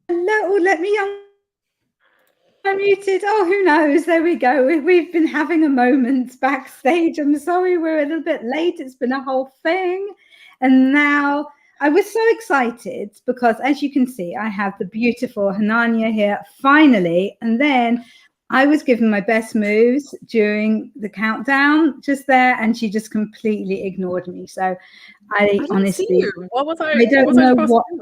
Hello, let me unmuted. Oh, who knows? There we go. We've been having a moment backstage. I'm sorry we're a little bit late. It's been a whole thing. And now I was so excited because, as you can see, I have the beautiful Hanania here finally. And then I was given my best moves during the countdown just there, and she just completely ignored me. So I honestly, what was I? I don't know what. To do?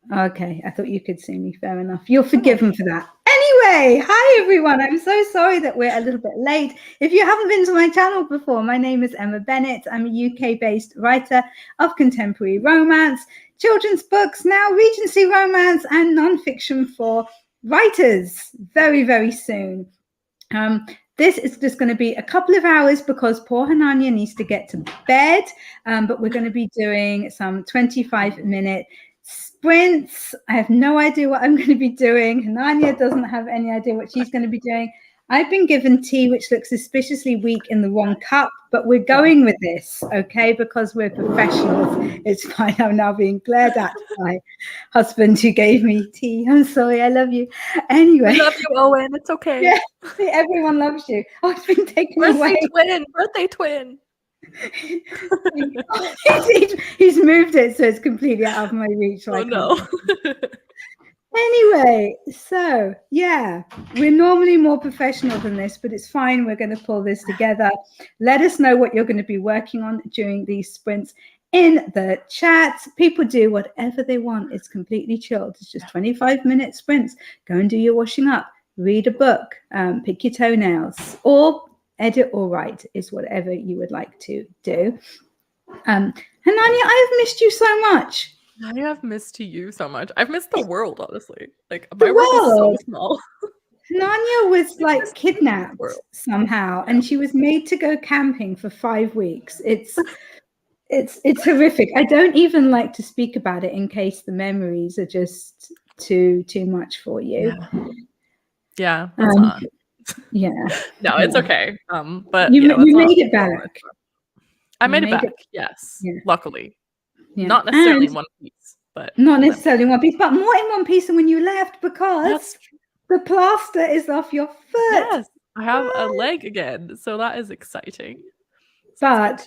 Okay, I thought you could see me. Fair enough. You're forgiven for that. Anyway, hi everyone. I'm so sorry that we're a little bit late. If you haven't been to my channel before, my name is Emma Bennet. I'm a UK-based writer of contemporary romance, children's books, now Regency romance, and non-fiction for writers very, very soon. This is just going to be a couple of hours because poor Hanania needs to get to bed, but we're going to be doing some 25-minute sprints. I have no idea what I'm going to be doing. Hanania doesn't have any idea what she's going to be doing. I've been given tea which looks suspiciously weak in the wrong cup, but we're going with this, okay, because we're professionals. It's fine. I'm now being glared at by husband who gave me tea. I'm sorry. I love you. Anyway. I love you, Owen. It's okay. Yeah, see, everyone loves you. Oh, it's been taken away. Birthday twin. he's moved it so it's completely out of my reach. So no. Anyway, so yeah, we're normally more professional than this, but it's fine. We're going to pull this together. Let us know what you're going to be working on during these sprints in the chat. People do whatever they want. It's completely chilled. It's just 25-minute sprints. Go and do your washing up, read a book, pick your toenails, or edit or write is whatever you would like to do. Hanania, I have missed you so much. I have missed you so much. I've missed the world, honestly. Like my world is so small. Hanania was like kidnapped somehow, and she was made to go camping for 5 weeks. It's horrific. I don't even like to speak about it in case the memories are just too much for you. Yeah, that's not. Yeah. No, it's okay. But you made it back. I made it back. Yes. Yeah. Luckily. Yeah. Not necessarily in one piece, but not necessarily in one piece, but more in one piece than when you left because the plaster is off your foot. Yes, I have a leg again, so that is exciting. But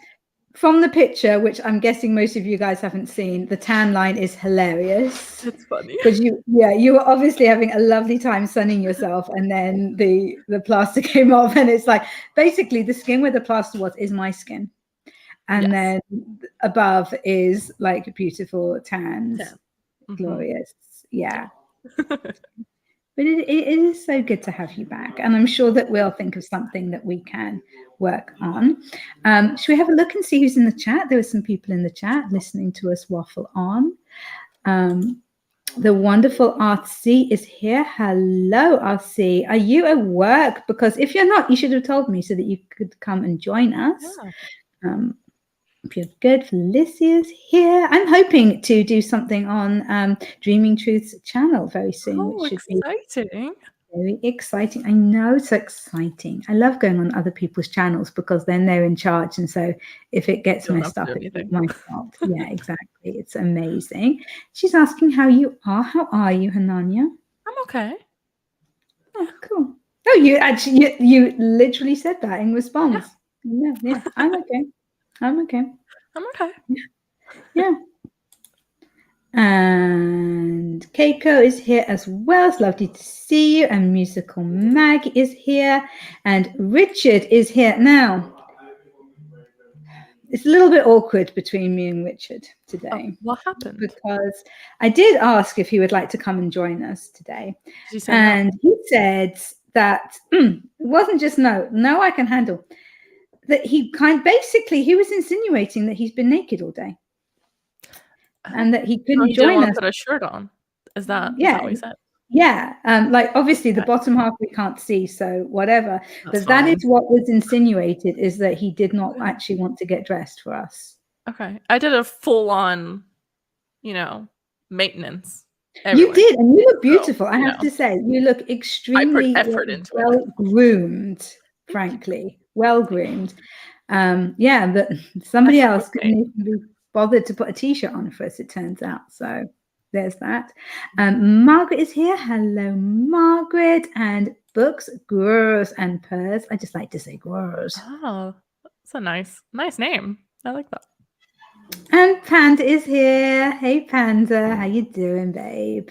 from the picture, which I'm guessing most of you guys haven't seen, the tan line is hilarious. It's funny because you were obviously having a lovely time sunning yourself, and then the plaster came off, and it's like basically the skin where the plaster was is my skin. And then above is like beautiful tans, glorious. Yeah. But it is so good to have you back. And I'm sure that we'll think of something that we can work on. Should we have a look and see who's in the chat? There were some people in the chat listening to us waffle on. The wonderful RC is here. Hello, RC. Are you at work? Because if you're not, you should have told me so that you could come and join us. Yeah. If you're good, Felicia's here. I'm hoping to do something on Dreaming Truth's channel very soon. Which should exciting. Be very exciting. I know, so exciting. I love going on other people's channels because then they're in charge. And so if it gets messed up, it's my fault. Yeah, exactly. It's amazing. She's asking how you are. How are you, Hanania? I'm okay. Oh, cool. Oh, you literally said that in response. Yeah, I'm okay. I'm okay. Yeah. And Keiko is here as well. It's lovely to see you. And Musical Mag is here. And Richard is here. Now, it's a little bit awkward between me and Richard today. What happened? Because I did ask if he would like to come and join us today. And he said that it wasn't just no, I can handle. That he basically he was insinuating that he's been naked all day. And that he couldn't join us. Put a shirt on. Is that what he said? Yeah. Like obviously the bottom half we can't see, so whatever. But that is what was insinuated, is that he did not actually want to get dressed for us. Okay. I did a full-on, maintenance. You did, and you look beautiful. I have to say, you look extremely well groomed, frankly. Well groomed. But somebody else couldn't even be bothered to put a t-shirt on for us, it turns out. So there's that. Margaret is here. Hello, Margaret. And books, grurs, and purrs. I just like to say grurs. Oh, that's a nice name. I like that. And Panda is here. Hey, Panda. How you doing, babe?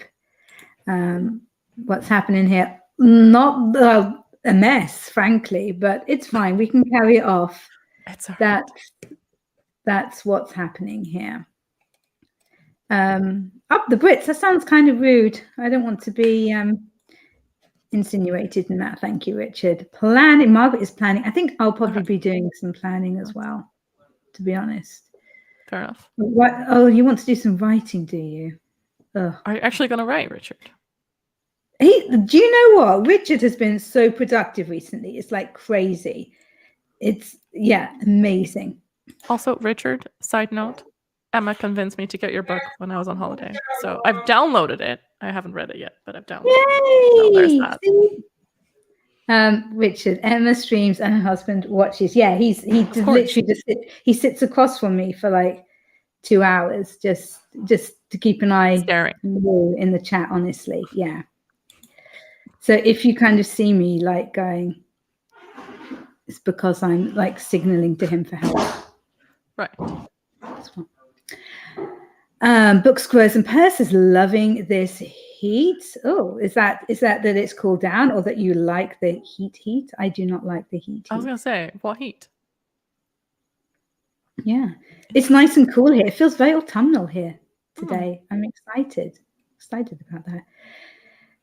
What's happening here? Not a mess, frankly, but it's fine. We can carry it off. It's all right. That's what's happening here. Up the Brits. That sounds kind of rude. I don't want to be insinuated in that. Thank you, Richard. Planning. Margaret is planning. I think I'll probably be doing some planning as well, to be honest. Fair enough. What? Oh, you want to do some writing, do you? Ugh. Are you actually going to write, Richard? Do you know what? Richard has been so productive recently. It's like crazy. It's, amazing. Also, Richard, side note, Emma convinced me to get your book when I was on holiday. So I've downloaded it. I haven't read it yet, but I've downloaded it. So there's that. Richard, Emma streams and her husband watches. Yeah, he literally he sits across from me for like 2 hours just to keep an eye in the chat, honestly. Yeah. So if you kind of see me like going, it's because I'm like signaling to him for help. Right. Books, squares, and purses. Loving this heat. Oh, is that it's cooled down, or that you like the heat? I do not like the heat. I was gonna say, what heat? Yeah, it's nice and cool here. It feels very autumnal here today. I'm excited about that.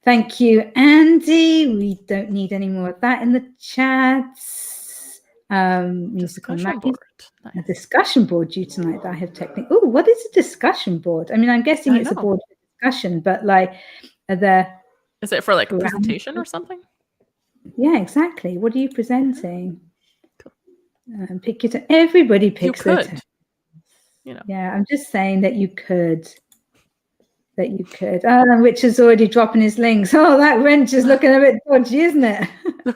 Thank you, Andy. We don't need any more of that in the chats. Musical board. Nice. A discussion board due tonight that I have technique. Oh, what is a discussion board? I mean, I'm guessing it's a board for discussion, but like, is it for like a presentation or something? Yeah, exactly. What are you presenting? Cool. Pick your everybody picks it. Yeah, I'm just saying that you could. Oh, and Richard's already dropping his links. Oh, that wrench is looking a bit dodgy, isn't it? So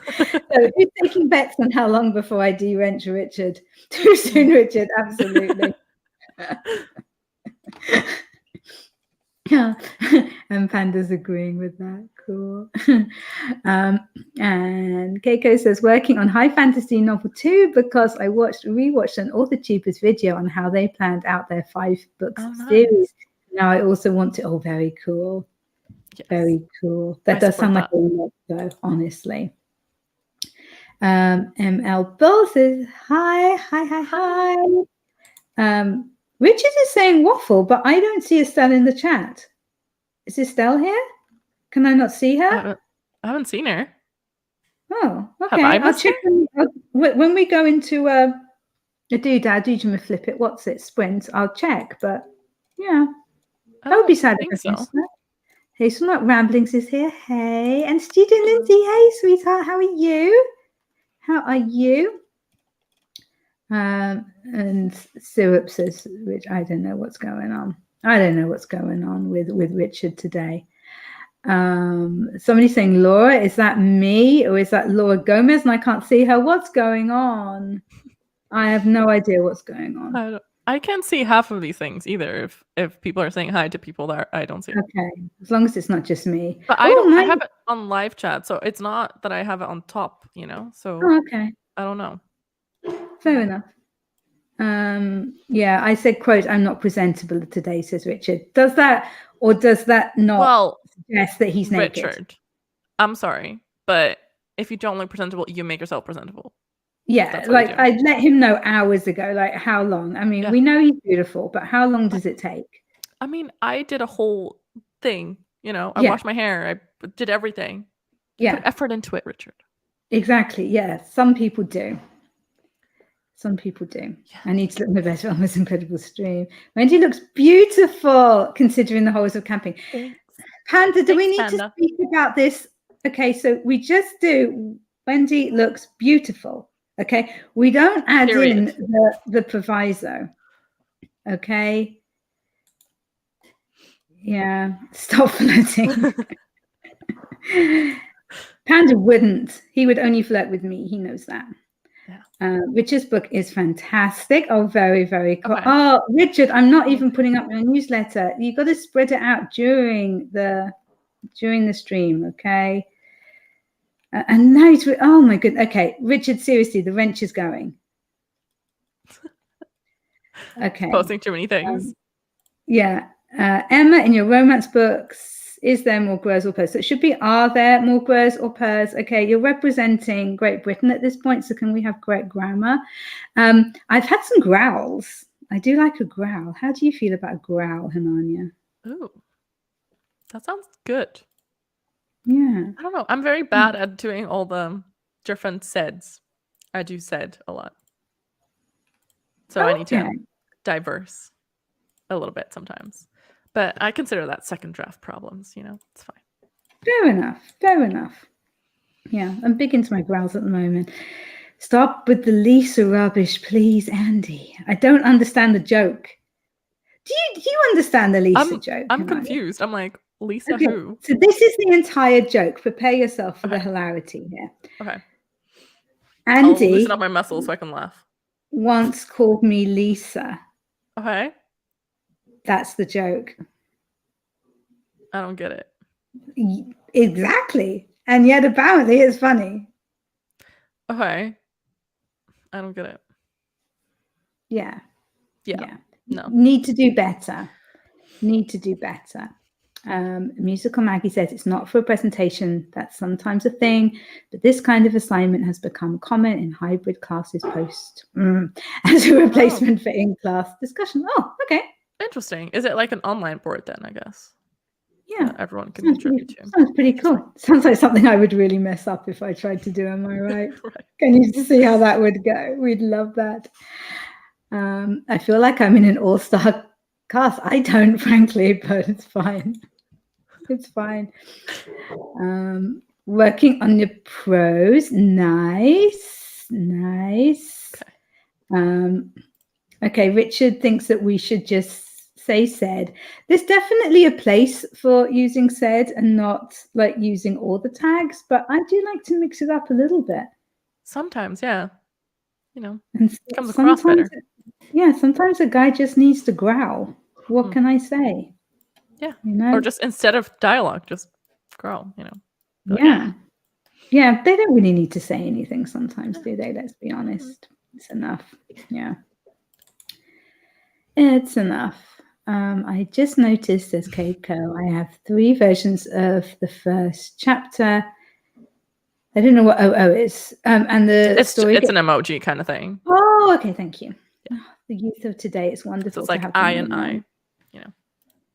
who's taking bets on how long before I de-wrench Richard? Too soon, Richard. Absolutely. Yeah. And Panda's agreeing with that. Cool. And Keiko says, working on High Fantasy Novel 2 because I rewatched an AuthorTubers video on how they planned out their 5-book series. Now I also want to. Oh, very cool. Yes. Very cool. That does sound like a lot, though, honestly. ML Bull says, hi. Richard is saying waffle, but I don't see Estelle in the chat. Is Estelle here? Can I not see her? I haven't seen her. Oh, okay. I'll check when we go into a doodad, flip it. What's it? Sprint. I'll check, but yeah. That would be sad if I missed that. Hey, Smart Ramblings is here. Hey, and student Lindsay. Hey, sweetheart. How are you? And Syrup says, which I don't know what's going on. With Richard today. Somebody's saying, Laura, is that me or is that Laura Gomez? And I can't see her. What's going on? I have no idea what's going on. I can't see half of these things either. If people are saying hi to people that I don't see. Okay, as long as it's not just me. But I have it on live chat, so it's not that I have it on top. So okay. I don't know. Fair enough. Yeah, I said, quote, I'm not presentable today, says Richard. Does that not suggest that he's naked? Richard, I'm sorry, but if you don't look presentable, you make yourself presentable. Yeah, like I let him know hours ago, like how long. I mean, we know he's beautiful, but how long does it take? I mean, I did a whole thing, I washed my hair, I did everything. Put effort into it, Richard. Exactly, yeah. Some people do. Yeah. I need to look my best on this incredible stream. Wendy looks beautiful considering the horrors of camping. Thanks. Panda, do we need to speak about this? Okay, so we just do Wendy looks beautiful. Okay, we don't add in the proviso. Okay. Yeah, stop flirting. Panda wouldn't. He would only flirt with me. He knows that. Richard's book is fantastic. Oh, very, very cool. Okay. Oh, Richard, I'm not even putting up your newsletter. You've got to spread it out during the stream, okay? And now he's, oh my goodness. Okay, Richard, seriously, the wrench is going. Okay. Posting too many things. Yeah. Emma, in your romance books, is there more gers or pers? So it should be, are there more gers or pers? Okay, you're representing Great Britain at this point, so can we have correct grammar? I've had some growls. I do like a growl. How do you feel about a growl, Hanania? Ooh, that sounds good. Yeah. I don't know. I'm very bad at doing all the different saids. I do said a lot. So I need to diverse a little bit sometimes. But I consider that second draft problems, it's fine. Fair enough. Fair enough. Yeah, I'm big into my growls at the moment. Stop with the Lisa rubbish, please, Andy. I don't understand the joke. Do you understand the Lisa joke? I'm confused. I'm like, Lisa okay, who? So this is the entire joke. Prepare yourself for the hilarity here. Okay. Andy, I'll loosen up my muscles so I can laugh. Once called me Lisa. Okay. That's the joke. I don't get it. Exactly. And yet apparently it's funny. Okay. I don't get it. Yeah. No. Need to do better. Musical Maggie says it's not for a presentation. That's sometimes a thing, but this kind of assignment has become common in hybrid classes post as a replacement for in-class discussion. Oh, okay. Interesting. Is it like an online board then, I guess? Yeah. Everyone can contribute to. Sounds pretty cool. Sounds like something I would really mess up if I tried to do. Am I right? Right. Can you see how that would go? We'd love that. I feel like I'm in an all-star cast. I don't, frankly, but it's fine. It's fine. Working on your prose. Nice. Okay, Richard thinks that we should just say said. There's definitely a place for using said and not like using all the tags, but I do like to mix it up a little bit. Sometimes, yeah. And it comes across better. Yeah, sometimes a guy just needs to growl. What can I say? Yeah. Or just instead of dialogue, just growl, Yeah. Yeah, they don't really need to say anything sometimes, do they? Let's be honest. It's enough. Yeah. It's enough. I just noticed, says Keiko, I have 3 versions of the first chapter. I don't know what OO is. And the story. It's an emoji kind of thing. Oh, okay. Thank you. Yeah. The youth of today is wonderful. So it's like I and I,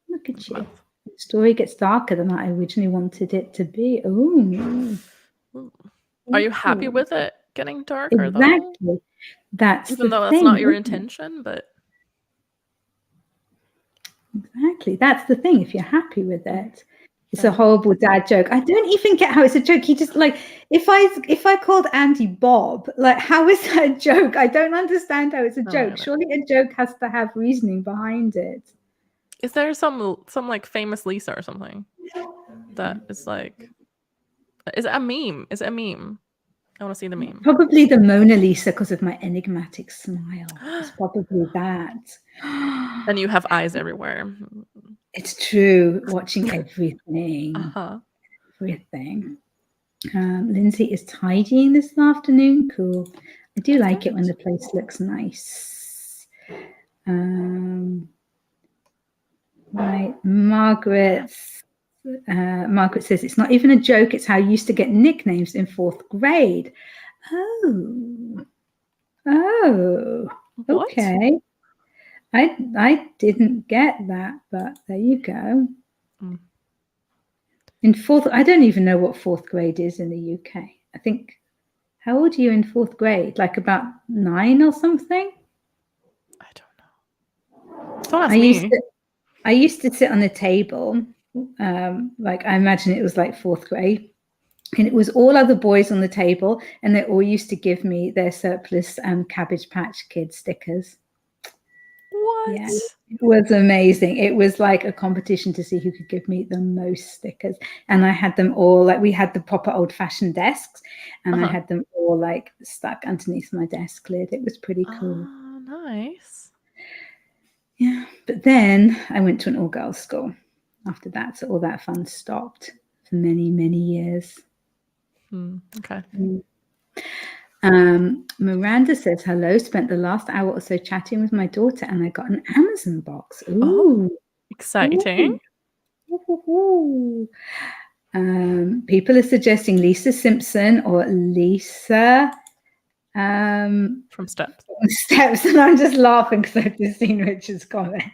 Look at you. The story gets darker than I originally wanted it to be. Ooh. Are you happy with it getting darker? Exactly. Though? That's even though that's not your intention, but. Exactly. That's the thing. If you're happy with it, it's a horrible dad joke. I don't even get how it's a joke. He just like, if I called Andy Bob, like, how is that a joke? I don't understand how it's a joke. Surely a joke has to have reasoning behind it. Is there some like famous Lisa or something that is like, is it a meme? I want to see the meme. Probably the Mona Lisa because of my enigmatic smile. It's probably that. And you have eyes everywhere. It's true. Watching everything. Everything. Lindsay is tidying this afternoon. Cool. I do like it when the place looks nice. Right. Margaret says it's not even a joke. It's how I used to get nicknames in 4th grade. Oh. Okay. I didn't get that, but there you go. In 4th, I don't even know what 4th grade is in the UK. I think, how old are you in 4th grade? Like about 9 or something? I don't know. Don't ask me. I used to sit on a table, like I imagine it was like 4th grade, and it was all other boys on the table, and they all used to give me their surplus Cabbage Patch Kid stickers. What? Yeah, it was amazing. It was like a competition to see who could give me the most stickers. And I had them all, like, we had the proper old-fashioned desks, and I had them all like stuck underneath my desk lid. It was pretty cool. Oh, nice. Yeah, but then I went to an all-girls school after that, so all that fun stopped for many, many years. Okay. Miranda says, hello, spent the last hour or so chatting with my daughter, and I got an Amazon box. Ooh. Oh, exciting. Ooh. People are suggesting Lisa Simpson or Lisa From Steps. Steps, and I'm just laughing because I've just seen Richard's comment.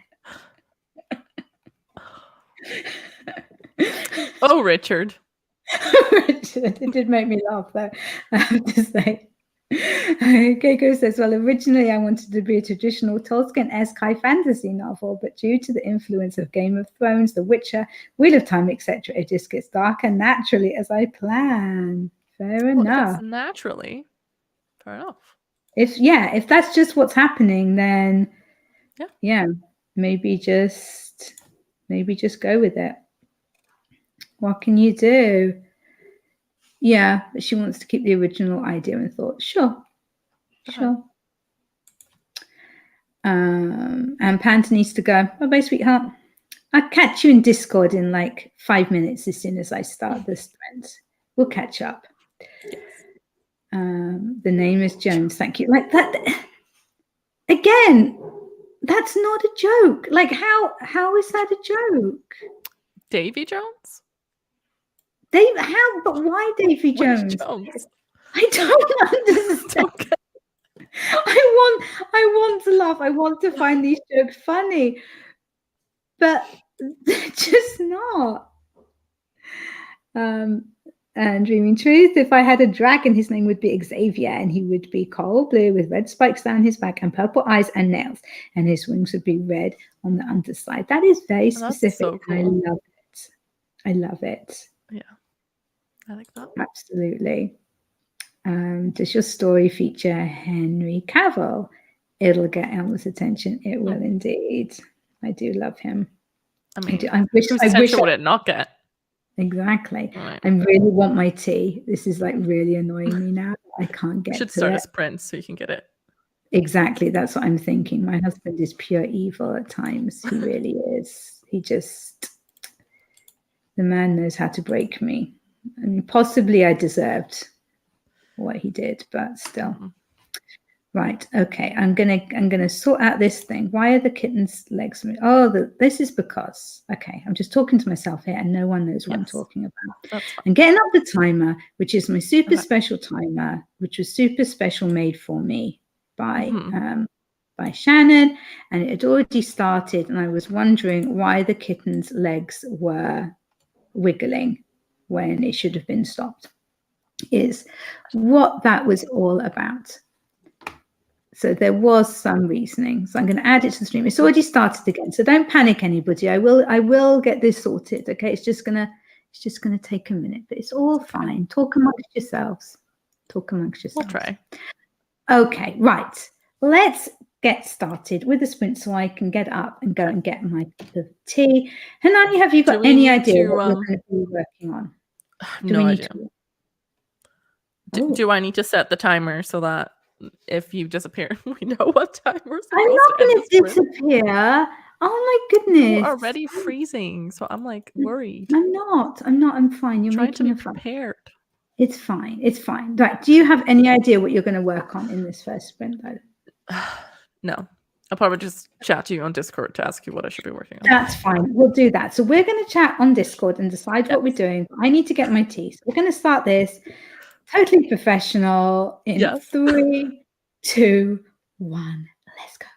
Oh, Richard. Richard, it did make me laugh though, I have to say. Keiko says, well, originally I wanted to be a traditional Tolkien-esque high fantasy novel, but due to the influence of Game of Thrones, The Witcher, Wheel of Time, etc., it just gets darker naturally as I plan. Fair enough. If it's naturally, fair enough. If that's just what's happening, then yeah, maybe just go with it. What can you do? Yeah, but she wants to keep the original idea and thought, sure. And Panta needs to go. Bye-bye, sweetheart. I'll catch you in Discord in like 5 minutes as soon as I start this thread. We'll catch up. Yes. The name is Jones. Thank you. Like that again, that's not a joke. Like how is that a joke? Davy Jones? But why Davy Jones? I don't understand. Okay. I want to laugh. I want to find these jokes funny, but they're just not. And Dreaming Truth, if I had a dragon, his name would be Xavier, and he would be coral blue with red spikes down his back and purple eyes and nails, and his wings would be red on the underside. That is very specific. So cool. I love it. I love it. Yeah, I like that. Absolutely. Does your story feature Henry Cavill? It'll get Elma's attention. It will indeed. I do love him. I mean, whose attention would it not get? Exactly. Right. I really want my tea. This is like really annoying me now. I can't get it. You should start as Prince so you can get it. Exactly. That's what I'm thinking. My husband is pure evil at times. He really is. The man knows how to break me. And possibly I deserved what he did, but still. Right. Okay. I'm gonna sort out this thing. Why are the kitten's legs? This is because. Okay. I'm just talking to myself here, and no one knows what I'm talking about. I'm getting up the timer, which is my super special timer, which was super special made for me by Shannon, and it had already started. And I was wondering why the kitten's legs were wiggling when it should have been stopped. Is what that was all about. So there was some reasoning. So I'm going to add it to the stream. It's already started again. So don't panic, anybody. I will get this sorted. Okay. It's just gonna take a minute, but it's all fine. Talk amongst yourselves. We'll try. Okay, right. Let's get started with the sprint so I can get up and go and get my cup of tea. Hanani, have you got any idea what we're going to be working on? No idea. Do I need to set the timer so that if you disappear, we know what time we're supposed to end? I'm not going to disappear. Oh my goodness. You're already freezing, so I'm like worried. I'm not. I'm fine. You're trying to be prepared. It's fine. Right. Do you have any idea what you're going to work on in this first sprint, though? No. I'll probably just chat to you on Discord to ask you what I should be working on. That's fine. We'll do that. So we're going to chat on Discord and decide what we're doing. I need to get my tea. So we're going to start this totally professional in 3, 2, 1. Let's go.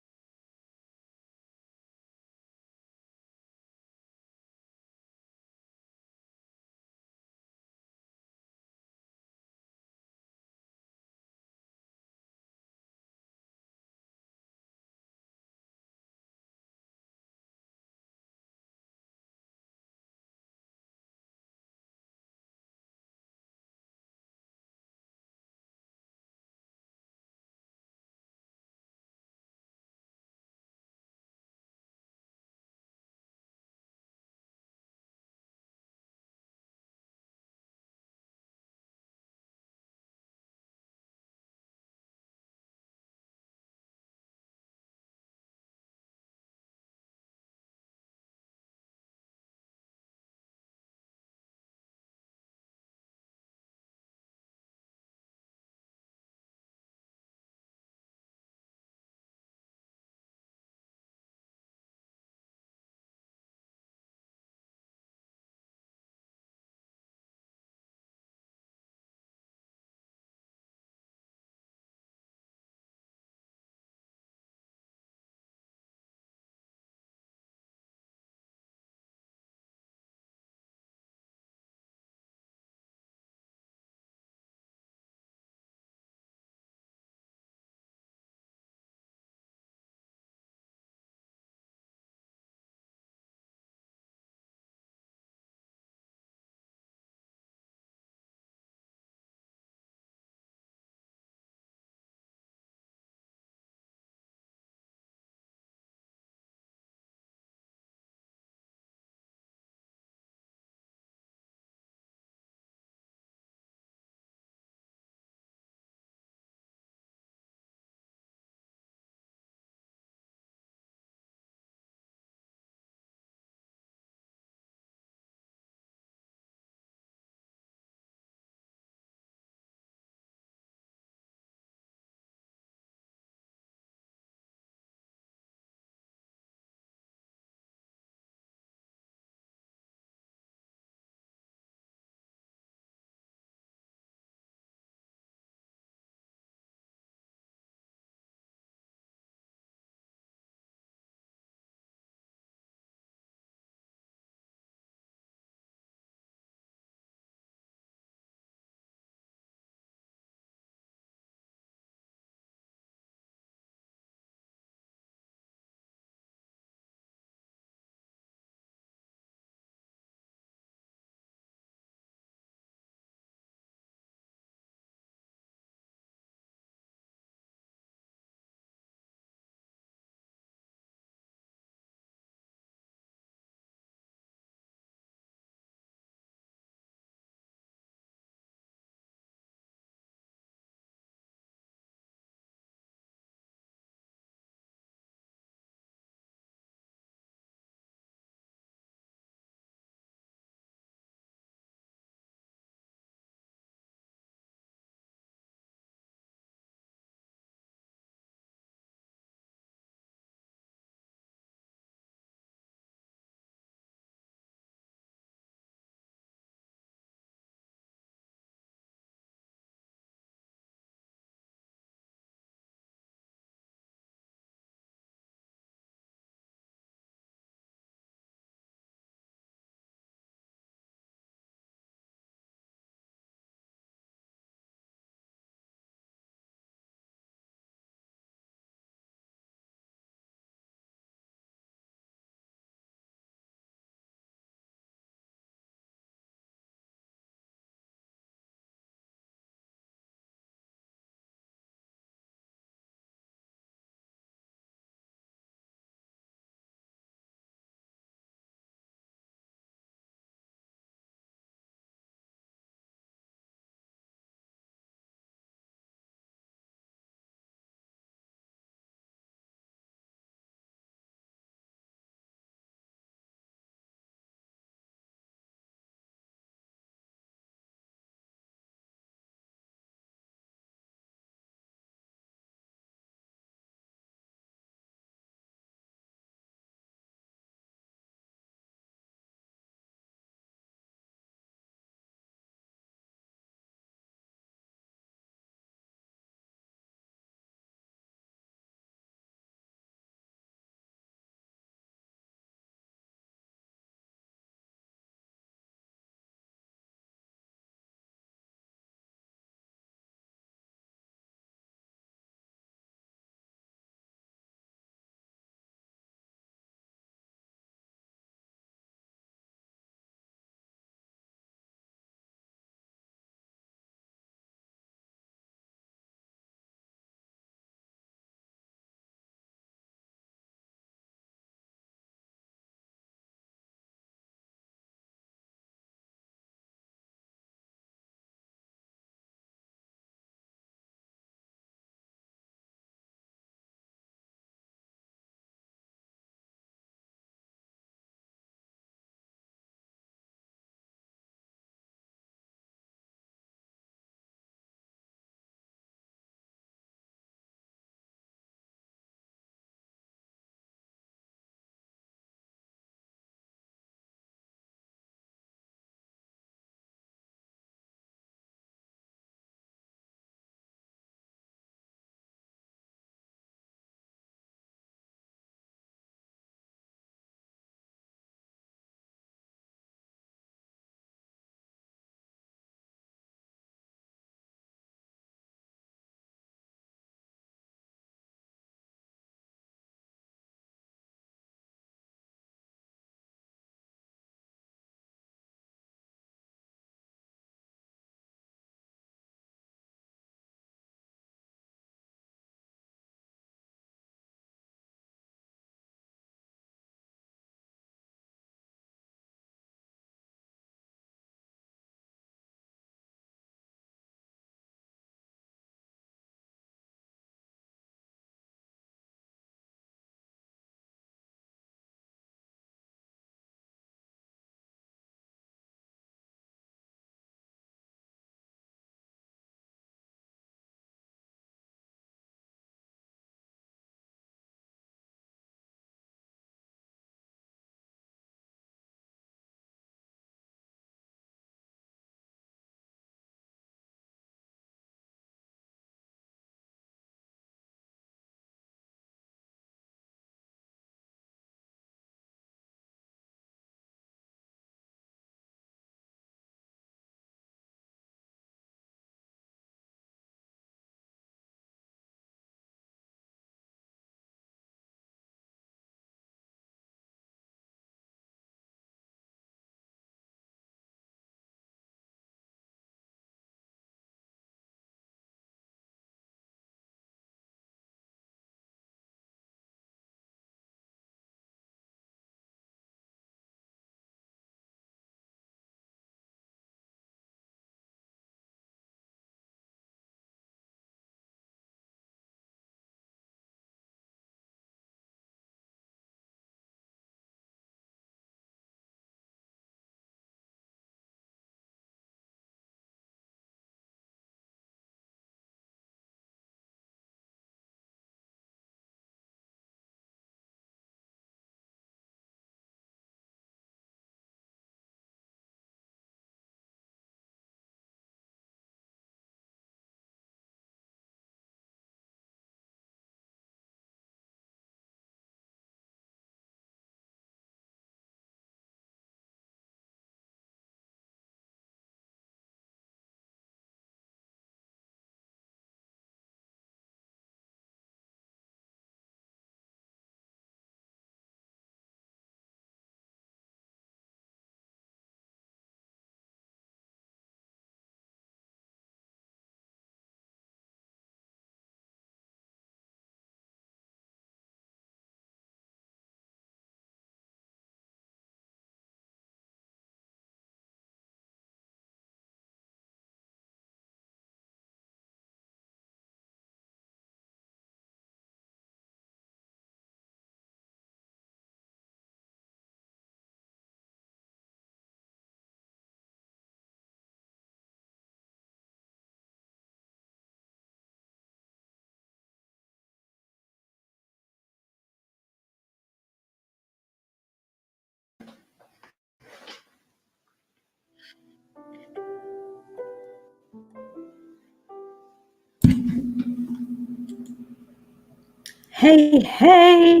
Hey,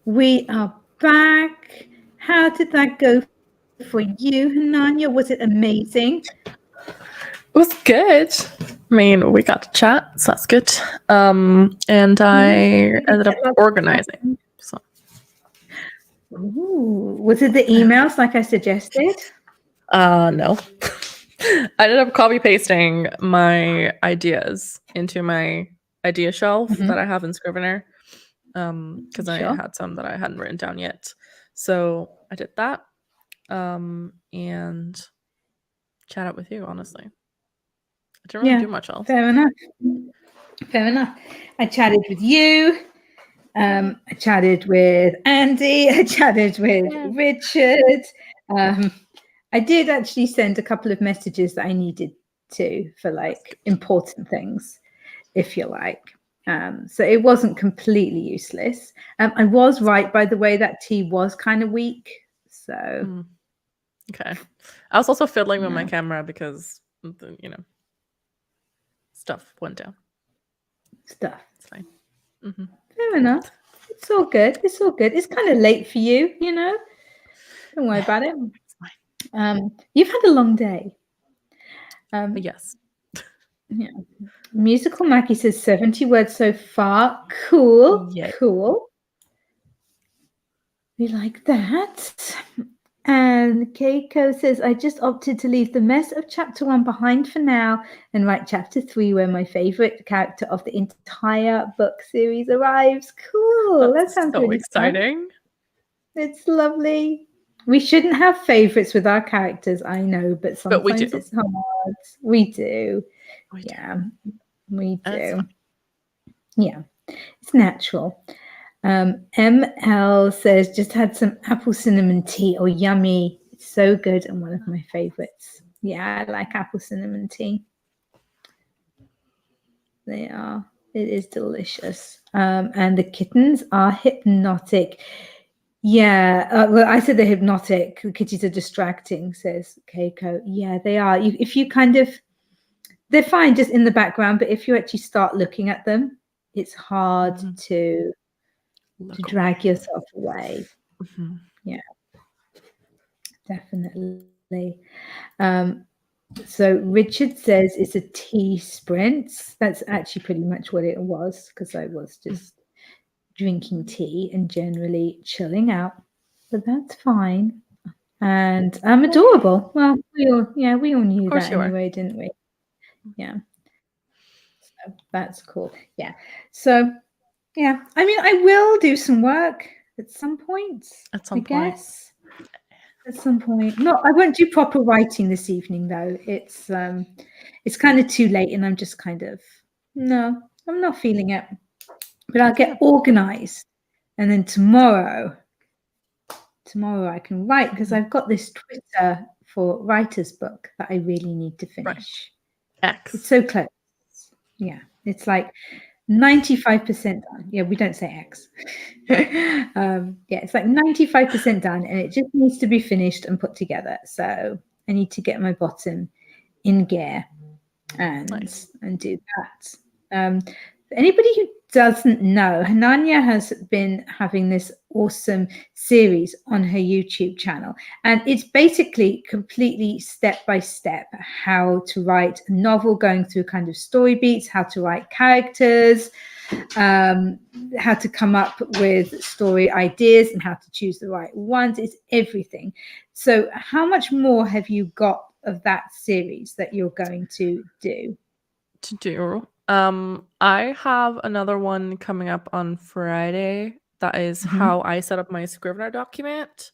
we are back. How did that go for you, Hananya? Was it amazing? It was good. I mean, we got to chat, so that's good. And I ended up organizing. So. Ooh, was it the emails like I suggested? No. I ended up copy pasting my ideas into my idea shelf that I have in Scrivener. Because I had some that I hadn't written down yet. So I did that. And chat out with you, honestly. I didn't really do much else. Fair enough. I chatted with you. I chatted with Andy. I chatted with Richard. I did actually send a couple of messages that I needed to for like important things, if you like. So it wasn't completely useless. I was right, by the way, that tea was kind of weak. So okay. I was also fiddling with my camera because stuff went down. Stuff. It's fine. Fair enough. It's all good. It's kind of late for you, you know. Don't worry about it. It's fine. You've had a long day. Yes. Yeah. Musical Mackie says 70 words so far. Cool. Yay. Cool. We like that. And Keiko says, I just opted to leave the mess of chapter 1 behind for now and write chapter 3 where my favorite character of the entire book series arrives. Cool. That sounds so really exciting. Fun. It's lovely. We shouldn't have favorites with our characters, I know, but sometimes it's hard. We do. We do. Yeah, it's natural. ML says, just had some apple cinnamon tea. Oh, yummy. It's so good and one of my favorites. Yeah, I like apple cinnamon tea. They are. It is delicious. And the kittens are hypnotic. Yeah, well, I said they're hypnotic. The kitties are distracting, says Keiko. Yeah, they are. If you kind of, they're fine just in the background, but if you actually start looking at them, it's hard to drag yourself away. Yeah, definitely. So Richard says it's a tea sprint. That's actually pretty much what it was, because I was just drinking tea and generally chilling out, but that's fine. And I'm adorable. Well, we all knew that anyway, didn't we? Yeah. So that's cool. Yeah. So yeah, I mean, I will do some work at some point. I guess. At some point. No, I won't do proper writing this evening though. It's kind of too late, and I'm just kind of I'm not feeling it. But I'll get organized, and then tomorrow I can write, because I've got this Twitter for writer's book that I really need to finish. X. It's so close. Yeah, it's like 95% done. Yeah, we don't say X. Yeah, it's like 95% done, and it just needs to be finished and put together. So I need to get my bottom in gear and do that. For anybody who doesn't know, Hananya has been having this awesome series on her YouTube channel, and it's basically completely step by step how to write a novel, going through kind of story beats, how to write characters, how to come up with story ideas, and how to choose the right ones. It's everything. So how much more have you got of that series that you're going to do? I have another one coming up on Friday. That is how I set up my Scrivener document.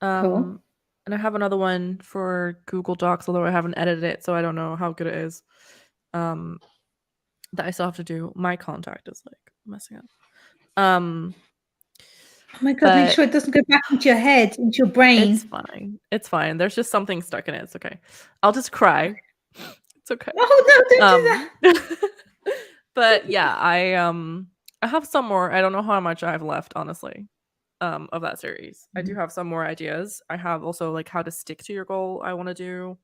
Cool. And I have another one for Google Docs, although I haven't edited it, so I don't know how good it is. That I still have to do. My contact is like messing up. Oh my God, make sure it doesn't go back into your head, into your brain. It's fine. There's just something stuck in it. It's okay. I'll just cry. It's okay. Oh no, don't do that. But yeah, I have some more. I don't know how much I have left, honestly, of that series. I do have some more ideas. I have also like how to stick to your goal I want to do,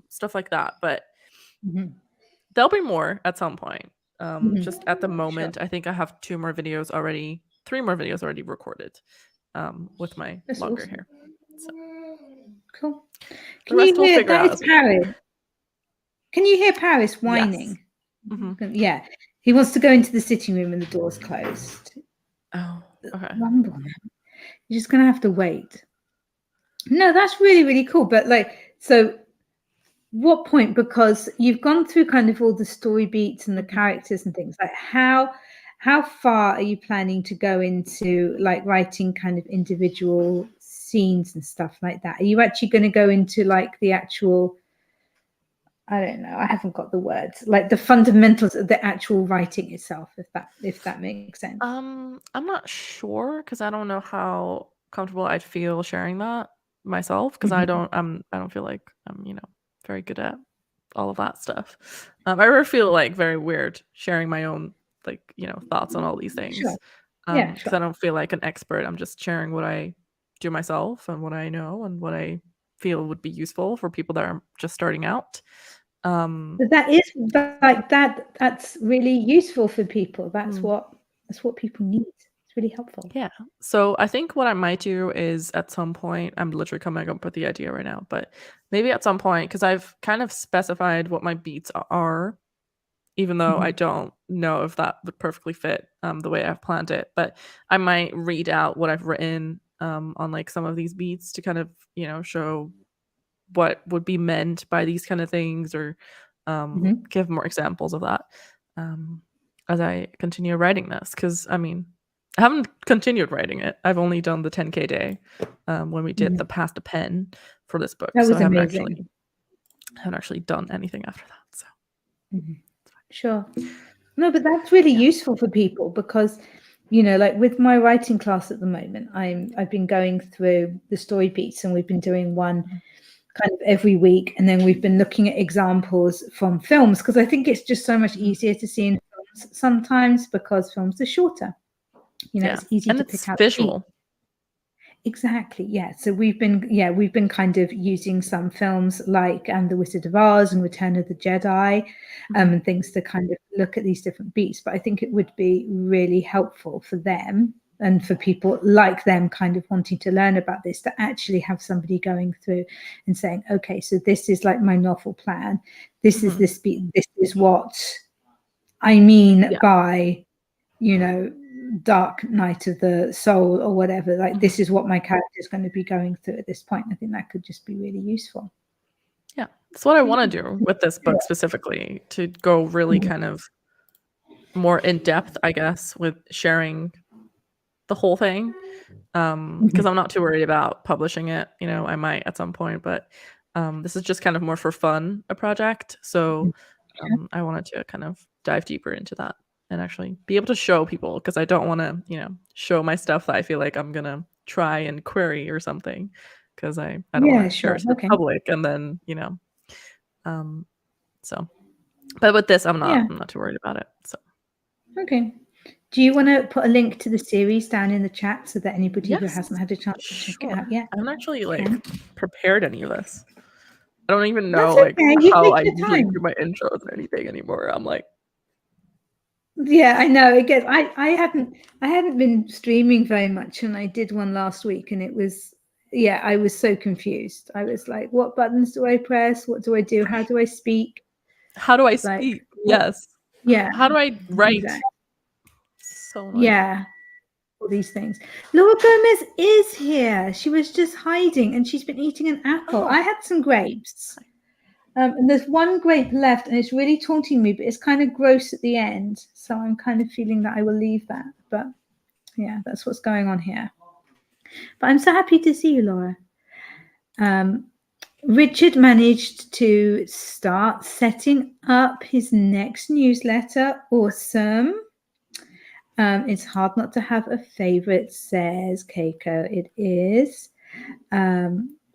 stuff like that. But there'll be more at some point. Just at the moment, I think I have 3 more videos already recorded with my That's longer awesome. hair. So Cool. the Can rest you we'll hear figure that out is as we go. Paris? Can you hear Paris whining? Yes. Yeah. He wants to go into the sitting room and the door's closed. Oh, okay. Rumble now. You're just gonna have to wait. No, that's really, really cool. But like, so what point? Because you've gone through kind of all the story beats and the characters and things. Like, how far are you planning to go into like writing kind of individual scenes and stuff like that? Are you actually going to go into like the actual, I don't know, I haven't got the words, like the fundamentals of the actual writing itself, if that makes sense? I'm not sure because I don't know how comfortable I'd feel sharing that myself because I don't feel like I'm, very good at all of that stuff. I ever feel like very weird sharing my own like, thoughts on all these things. Sure. Yeah, Because sure. I don't feel like an expert. I'm just sharing what I do myself and what I know and what I feel would be useful for people that are just starting out. But that is like that's really useful for people. That's what people need. It's really helpful. Yeah. So I think what I might do is at some point, I'm literally coming up with the idea right now, but maybe at some point, because I've kind of specified what my beats are, even though I don't know if that would perfectly fit the way I've planned it. But I might read out what I've written on like some of these beats to kind of, show what would be meant by these kind of things or give more examples of that as I continue writing this. Because I mean, I haven't continued writing it. I've only done the 10K day when we did the Pass the Pen for this book. That So was I haven't amazing. actually done anything after that. So Sure. No, but that's really useful for people because, like with my writing class at the moment, I've been going through the story beats and we've been doing one kind of every week, and then we've been looking at examples from films because I think it's just so much easier to see in films sometimes because films are shorter. It's easy and to it's pick out visual. Exactly. Yeah. So we've been kind of using some films like The Wizard of Oz and Return of the Jedi, and things to kind of look at these different beats. But I think it would be really helpful for them and for people like them kind of wanting to learn about this to actually have somebody going through and saying, okay, so this is like my novel plan. This is this beat. This is what I mean by, Dark Night of the Soul or whatever. Like this is what my character is going to be going through at this point. I think that could just be really useful. Yeah, that's what I want to do with this book specifically, to go really kind of more in depth, I guess, with sharing the whole thing. Because I'm not too worried about publishing it. I might at some point, but this is just kind of more for fun, a project. So I wanted to kind of dive deeper into that and actually be able to show people, because I don't want to, show my stuff that I feel like I'm gonna try and query or something, because I don't want to share it to the public and then so. But with this, I'm not too worried about it. So okay. Do you want to put a link to the series down in the chat so that anybody who hasn't had a chance to check it out yet? I haven't actually prepared any of this. I don't even That's know okay. You how take I your usually time. do my intros or anything anymore. I'm like, yeah, I know it gets. I hadn't been streaming very much, and I did one last week, and it was I was so confused. I was like, what buttons do I press? What do I do? How do I speak? How do I speak? Yes. Yeah. How do I write? Exactly. So annoying. Yeah. All these things. Laura Gomez is here. She was just hiding, and she's been eating an apple. I had some grapes. And there's one grape left, and it's really taunting me, but it's kind of gross at the end. So I'm kind of feeling that I will leave that. But yeah, that's what's going on here. But I'm so happy to see you, Laura. Richard managed to start setting up his next newsletter. Awesome. It's hard not to have a favorite, says Keiko. It is.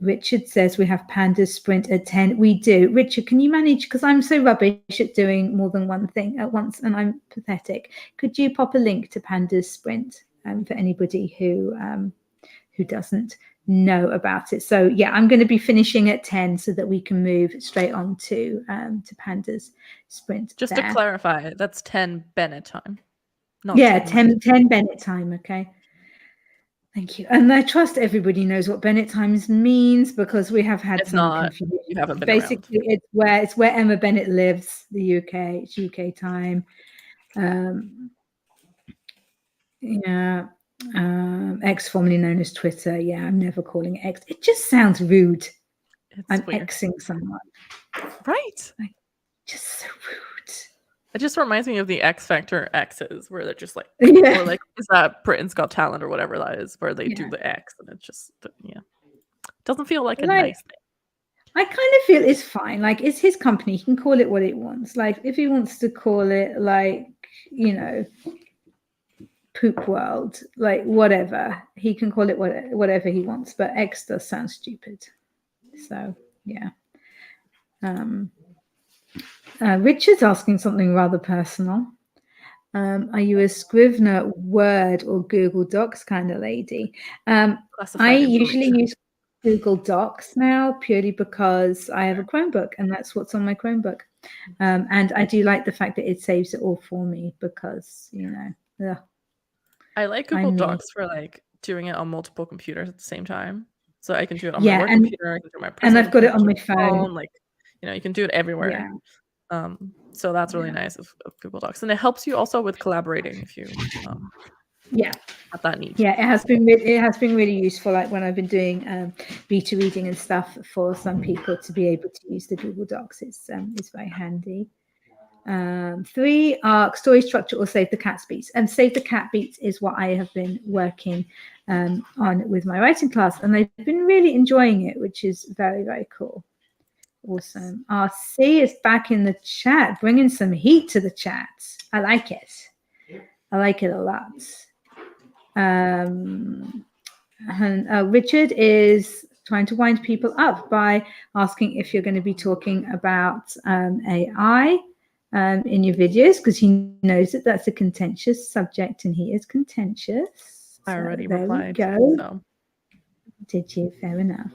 Richard says we have Pandas Sprint at 10. We do. Richard, can you manage? Because I'm so rubbish at doing more than one thing at once, and I'm pathetic. Could you pop a link to Pandas Sprint for anybody who doesn't know about it. So yeah, I'm going to be finishing at 10 so that we can move straight on to Panda's sprint. Just there. to clarify, that's 10 Bennett time. Not yeah, 10 Bennett time. Okay. Thank you. And I trust everybody knows what Bennett times means because we have had some confusion. You haven't been Basically, around. it's where Emma Bennet lives, the UK. It's UK time. Yeah. X, formerly known as Twitter. Yeah, I'm never calling it X. It just sounds rude. I'm weird. Xing someone. Right. Like, just so rude. It just reminds me of the X Factor X's where they're just like, yeah. or like, is that Britain's Got Talent or whatever that is, where they do the X and it's just, doesn't feel like a nice thing. I kind of feel it's fine. Like, it's his company. He can call it what it wants. Like, if he wants to call it, like, Poop World, like, whatever. He can call it whatever he wants. But X does sound stupid. So, yeah. Richard's asking something rather personal. Are you a Scrivener, Word, or Google Docs kind of lady? I usually use Google Docs now purely because I have a Chromebook and that's what's on my Chromebook. And I do like the fact that it saves it all for me because, I like Google Docs for like doing it on multiple computers at the same time. So I can do it on my work computer, I can do it on my personal and I've got it on my phone. Like, you can do it everywhere. Yeah. So that's really nice of Google Docs. And it helps you also with collaborating if you have that need. Yeah, it has been really useful, like when I've been doing beta reading and stuff for some people to be able to use the Google Docs. It's very handy. 3, ARC, story structure, or Save the Cat's Beats. And Save the Cat Beats is what I have been working on with my writing class, and I've been really enjoying it, which is very, very cool. Awesome. RC is back in the chat, bringing some heat to the chat. I like it. I like it a lot. And Richard is trying to wind people up by asking if you're going to be talking about AI in your videos, because he knows that that's a contentious subject, and he is contentious. I already replied. There we go. So. Did you? Fair enough.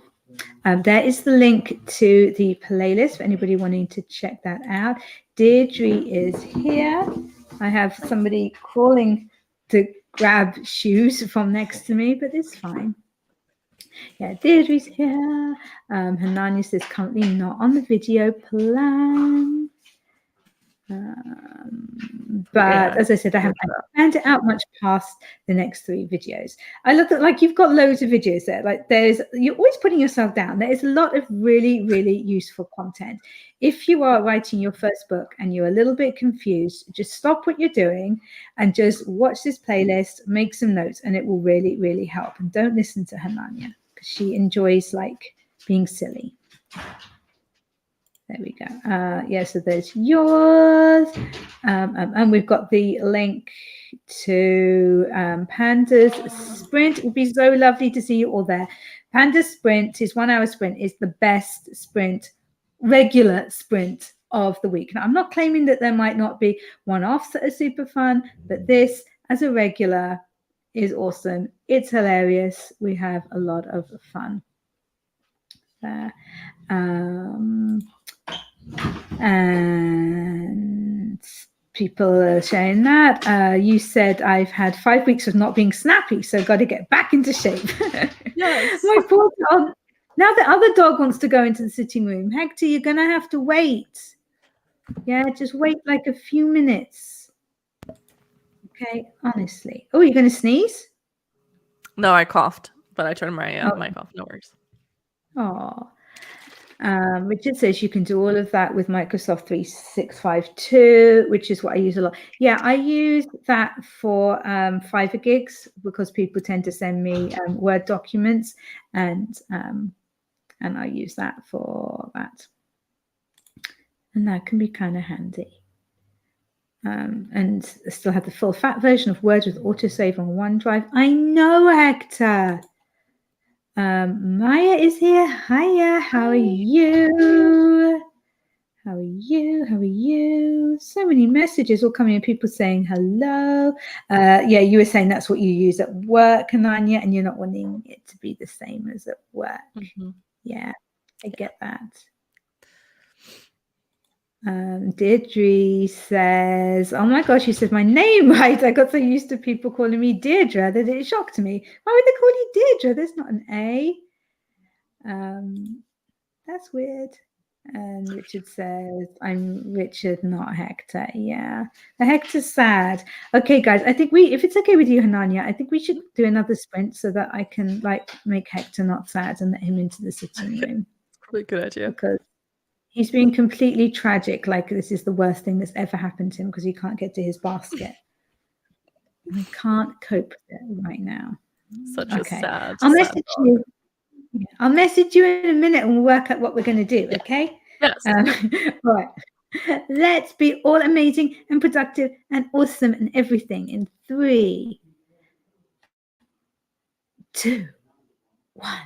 There is the link to the playlist for anybody wanting to check that out. Deirdre is here. I have somebody calling to grab shoes from next to me, but it's fine. Yeah, Deirdre's here. Hanania says currently not on the video plan. But as I said, I haven't planned it out much past the next 3 videos. I look at, like, you've got loads of videos there. Like, you're always putting yourself down. There is a lot of really, really useful content. If you are writing your first book and you're a little bit confused, just stop what you're doing and just watch this playlist, make some notes, and it will really, really help. And don't listen to Hanania because she enjoys, like, being silly. There we go. So there's yours. And we've got the link to Panda's Sprint. It would be so lovely to see you all there. Panda's Sprint, his 1 hour sprint, is the best sprint, regular sprint of the week. Now, I'm not claiming that there might not be one-offs that are super fun, but this, as a regular, is awesome. It's hilarious. We have a lot of fun there. And people are sharing that. You said I've had 5 weeks of not being snappy, so got to get back into shape. Yes. My poor dog. Now the other dog wants to go into the sitting room. Hector, you're going to have to wait. Yeah, just wait like a few minutes. Okay, honestly. Oh, you're going to sneeze? No, I coughed, but I turned my mic off. No worries. Oh. Richard says you can do all of that with Microsoft 365 which is what I use a lot. Yeah, I use that for Fiverr gigs because people tend to send me Word documents, and I use that for that. And that can be kind of handy. And I still have the full fat version of Word with autosave on OneDrive. I know, Hector. Maya is here. Hiya, how are you? How are you? How are you? So many messages all coming in. People saying hello. Yeah, you were saying that's what you use at work, Ananya, and you're not wanting it to be the same as at work. Yeah, I get that. Deirdre says, oh my gosh, you said my name right. I got so used to people calling me Deirdre that it shocked me. Why would they call you Deirdre? There's not an A. That's weird. And Richard says, I'm Richard, not Hector. Yeah, the Hector's sad. Okay, guys, I think if it's okay with you, Hananya, I think we should do another sprint so that I can make Hector not sad and let him into the sitting room. Probably a good idea. Because he's being completely tragic. Like this is the worst thing that's ever happened to him because he can't get to his basket. And I can't cope with it right now. Such a sad. I'll message you. I'll message you in a minute and we'll work out what we're going to do. Yeah. Okay. Yes. All right. Let's be all amazing and productive and awesome and everything in 3, 2, 1.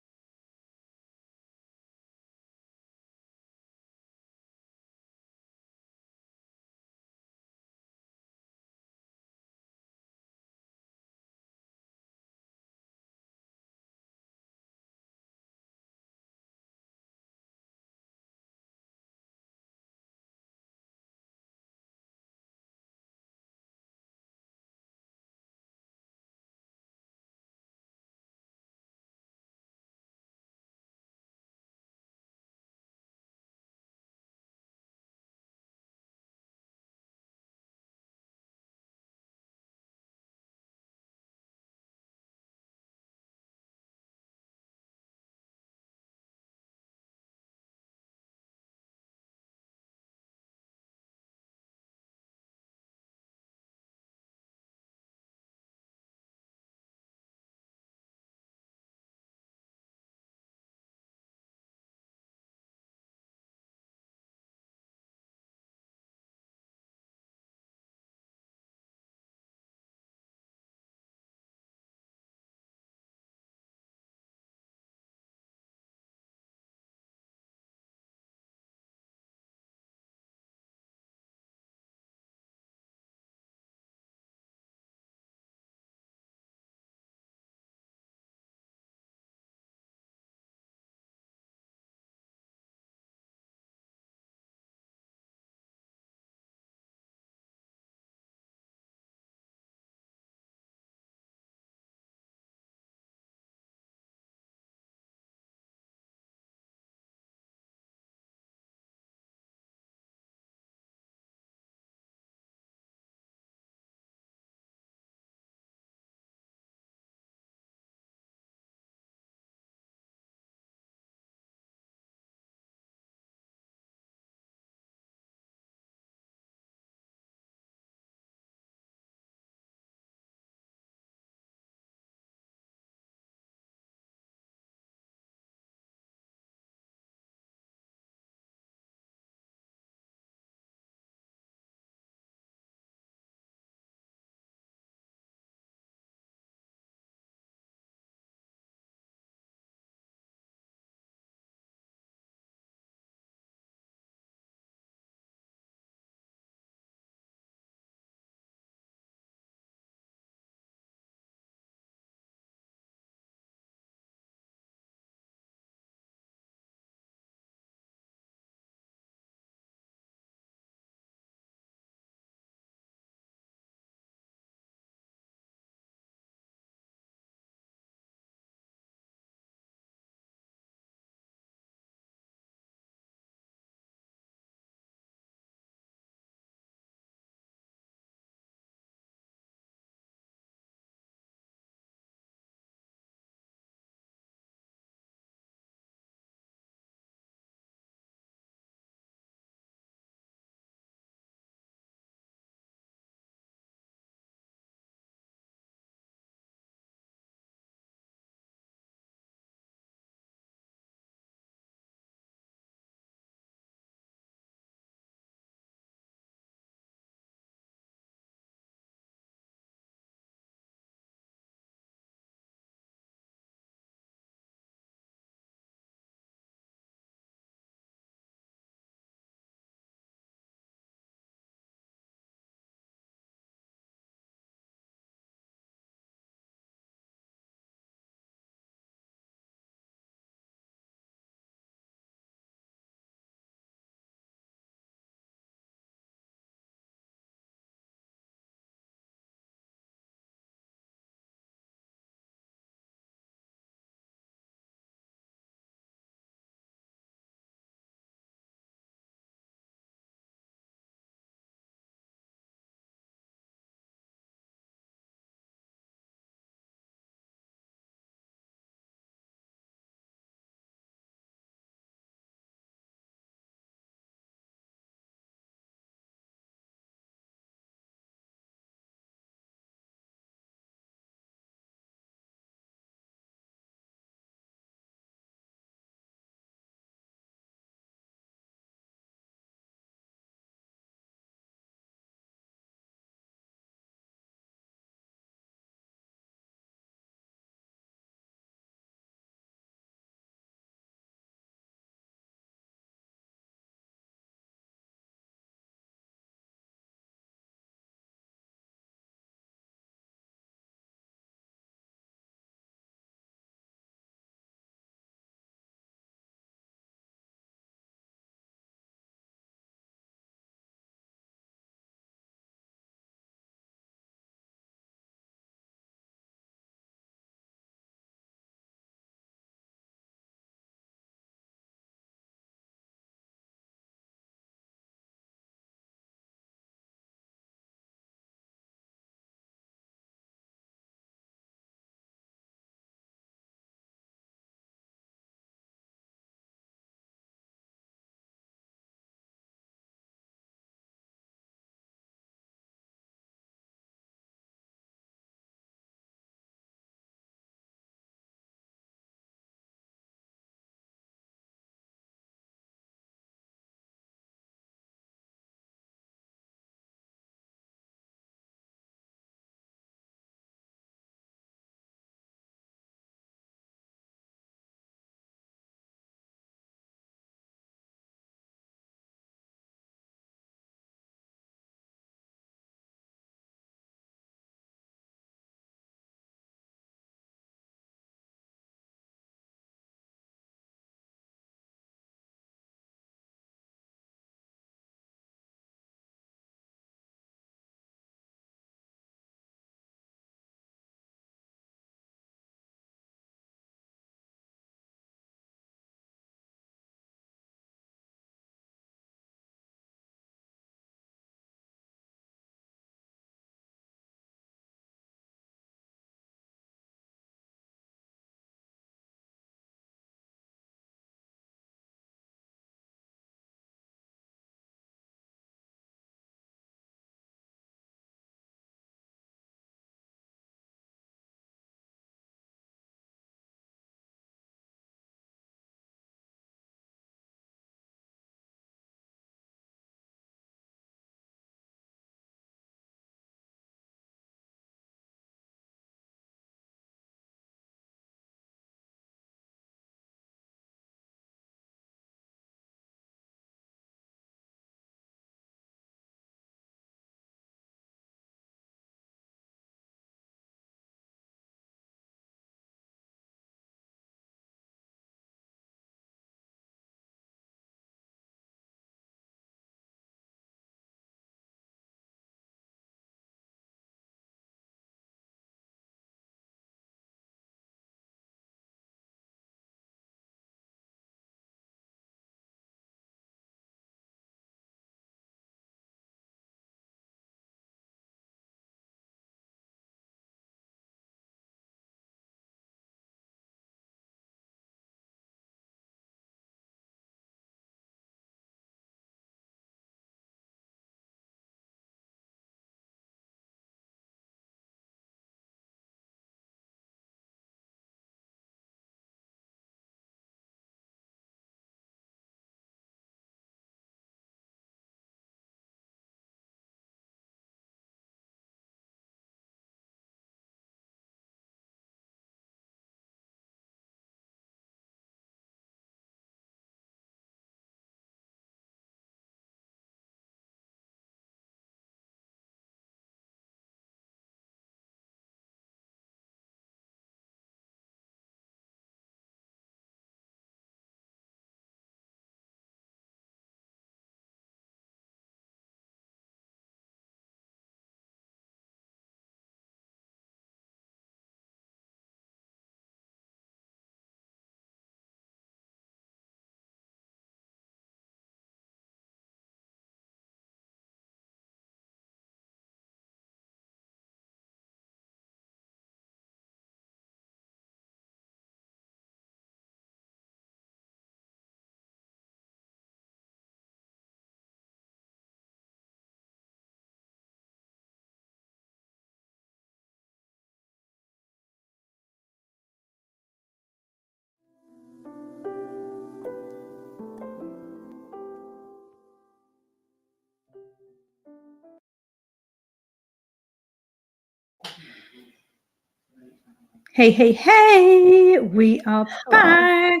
Hey, hey, hey, we are Hello. back.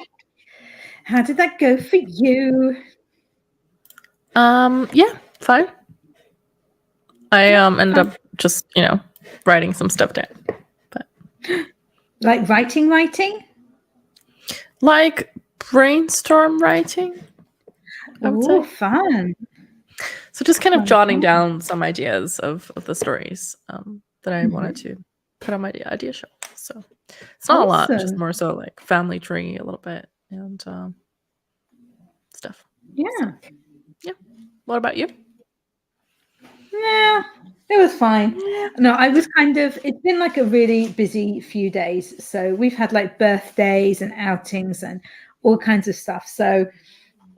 How did that go for you? Yeah, fine. I ended up just, writing some stuff down. But Like writing? like brainstorm writing, I would Oh, say. fun. So just kind of Fun, jotting fun. down some ideas of the stories that I wanted Mhm. to put on my idea show. So it's not a lot, just Awesome. more so like family tree a little bit and stuff. Yeah. So, yeah. What about you? Yeah, it was fine. No, I was it's been like a really busy few days. So we've had like birthdays and outings and all kinds of stuff. So,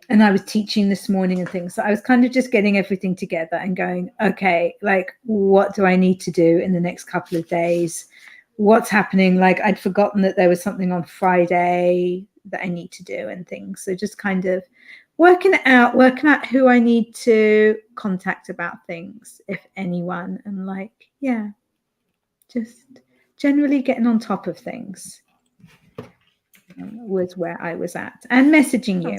and I was teaching this morning and things. So I was kind of just getting everything together and going, okay, like, what do I need to do in the next couple of days? What's happening? Like, I'd forgotten that there was something on Friday that I need to do and things. So just kind of working out who I need to contact about things, if anyone, and like, yeah, just generally getting on top of things was where I was at, and messaging you.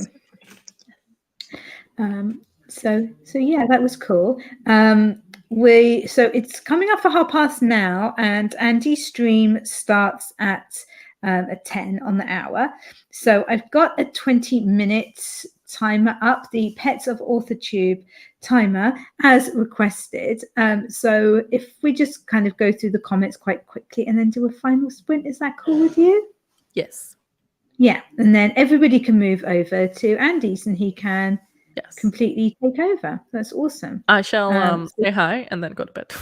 So yeah, that was cool. So it's coming up for 1:30 now, and Andy's stream starts at 10 on the hour. So I've got a 20-minute timer up, the Pets of AuthorTube timer as requested. So if we just kind of go through the comments quite quickly and then do a final sprint, is that cool with you? Yes. Yeah, and then everybody can move over to Andy's and he can completely take over. That's awesome. I shall say hi and then go to bed.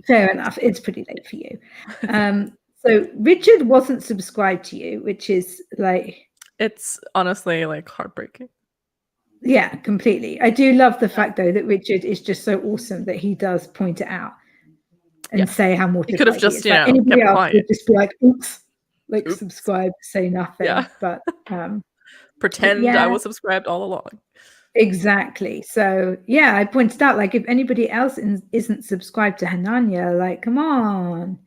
Fair enough. It's pretty late for you. So Richard wasn't subscribed to you, which is like, it's honestly like heartbreaking. Yeah, completely. I do love the fact though that Richard is just so awesome that he does point it out and say how mortified he could have just, is. Like anybody kept else quiet. would just be like, oops, like Oops. subscribe, say nothing. Yeah. But pretend I was subscribed all along. Exactly. So yeah, I pointed out like if anybody else isn't subscribed to Hananya, like come on,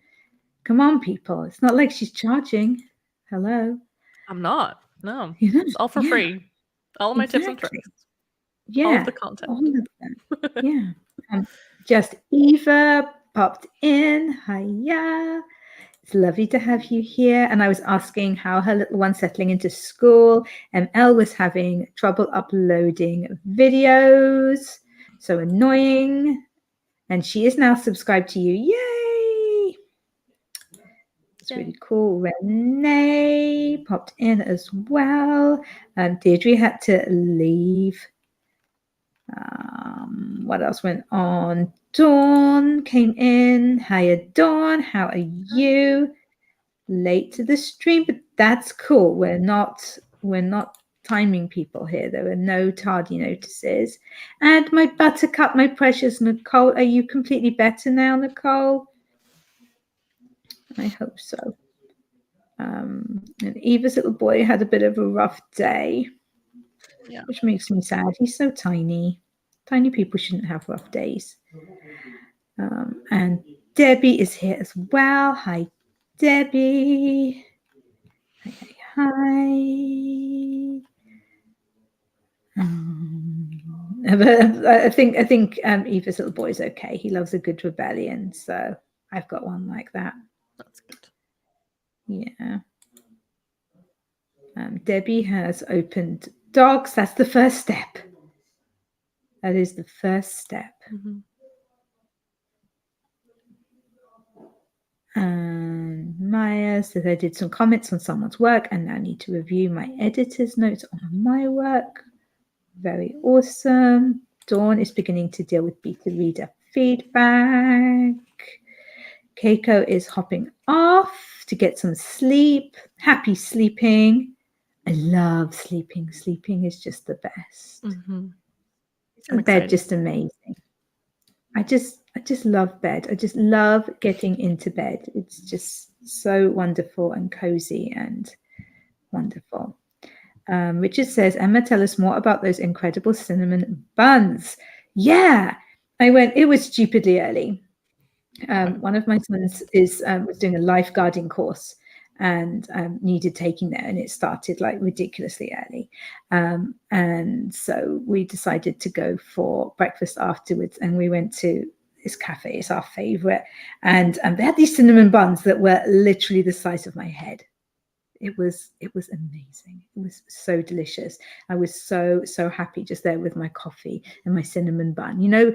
people. It's not like she's charging. Hello. I'm not. No, You know, it's all for free. All of my tips and tricks. Yeah, all of the content. All of them. Yeah. Just Eva popped in. Hiya. It's lovely to have you here. And I was asking how her little one's settling into school. ML was having trouble uploading videos. So annoying. And she is now subscribed to you. Yay! It's really cool. Renee popped in as well. Deirdre had to leave. What else went on? Dawn came in. Hiya, Dawn. How are you? Late to the stream, but that's cool. We're not timing people here. There are no tardy notices. And my buttercup, my precious Nicole, are you completely better now, Nicole? I hope so. And Eva's little boy had a bit of a rough day, which makes me sad. He's so tiny. Tiny people shouldn't have rough days. And Debbie is here as well. Hi, Debbie. Hi. I think Eva's little boy is okay. He loves a good rebellion, so I've got one like that. That's good. Yeah. Debbie has opened dogs. That's the first step. That is the first step. Mm-hmm. And Maya says I did some comments on someone's work and now need to review my editor's notes on my work. Very awesome. Dawn is beginning to deal with beta reader feedback. Keiko is hopping off to get some sleep. Happy sleeping. I love sleeping. Sleeping is just the best. Mm-hmm. Isn't bed just amazing? I just love bed. I just love getting into bed. It's just so wonderful and cozy and wonderful. Richard says, Emma, tell us more about those incredible cinnamon buns. Yeah, it was stupidly early. One of my sons was doing a lifeguarding course and needed taking there, and it started like ridiculously early. And so we decided to go for breakfast afterwards, and we went to this cafe. It's our favorite, and they had these cinnamon buns that were literally the size of my head. It was amazing. It was so delicious. I was so happy just there with my coffee and my cinnamon bun. You know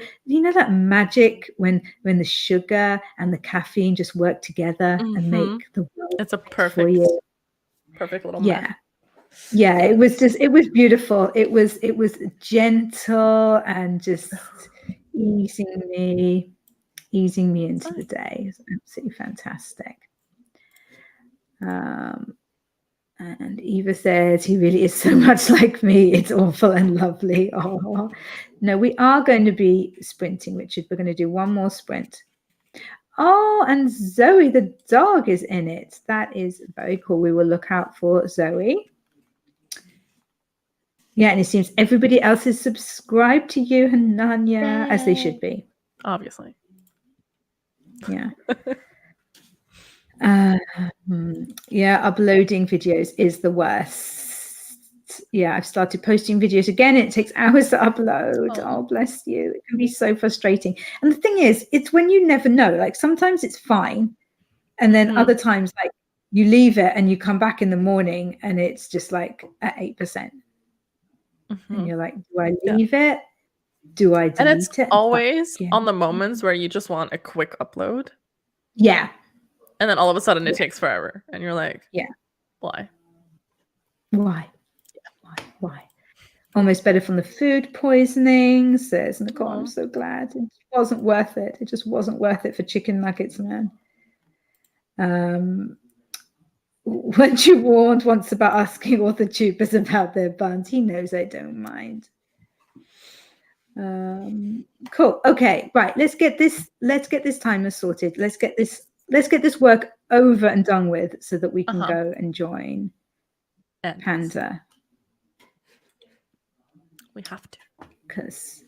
that magic when the sugar and the caffeine just work together and make the world It's a for you. perfect little Yeah. Yeah, it was beautiful. It was gentle and just easing me into the day. It's absolutely fantastic. And Eva says, he really is so much like me. It's awful and lovely. Oh, no, we are going to be sprinting, Richard. We're going to do one more sprint. Oh, and Zoe, the dog, is in it. That is very cool. We will look out for Zoe. Yeah, and it seems everybody else is subscribed to you and Nanya, as they should be. Obviously. Yeah. Yeah, uploading videos is the worst. Yeah, I've started posting videos again. It takes hours to upload. Oh, bless you. It can be so frustrating. And the thing is, it's when you never know. Like sometimes it's fine. And then other times, like you leave it and you come back in the morning and it's just like at 8%. And you're like, do I leave it? Do I delete it? And it's always on the moments where you just want a quick upload. Yeah. And then all of a sudden it takes forever. And you're like, yeah. Why? Almost better from the food poisoning, says Nicole. I'm so glad. It wasn't worth it. It just wasn't worth it for chicken nuggets, man. Weren't you warned once about asking all the tubers about their buns? He knows I don't mind. Cool. Okay, right. Let's get this timer sorted. Let's get this work over and done with so that we can go and join Panda. We have to. Because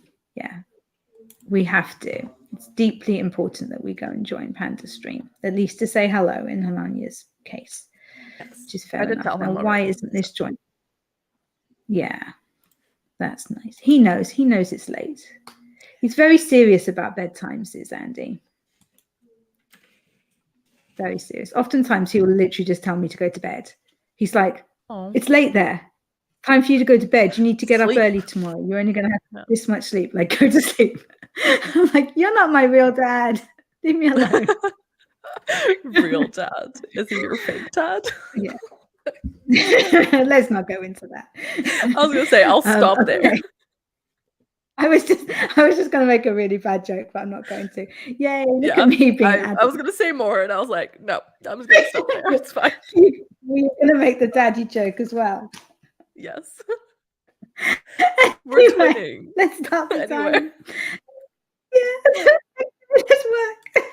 we have to. It's deeply important that we go and join Panda stream, at least to say hello in Hananya's case. Yes. Which is fair enough. Now, why isn't this joined? Yeah, that's nice. He knows it's late. He's very serious about bedtimes, is Andy. Very serious. Oftentimes he will literally just tell me to go to bed. He's like, it's late there. Time for you to go to bed. You need to get up early tomorrow. You're only going to have this much sleep. Like, go to sleep. I'm like, you're not my real dad. Leave me alone. Real dad. Is he your fake dad? Yeah. Let's not go into that. I was going to say, I'll stop there. I was just going to make a really bad joke, but I'm not going to. Yay, look at me being I was going to say more, and I was like, no, I'm just going to stop there. It's fine. We're going to make the daddy joke as well. Yes. We're twinning. Let's start the time. Yeah, let's work.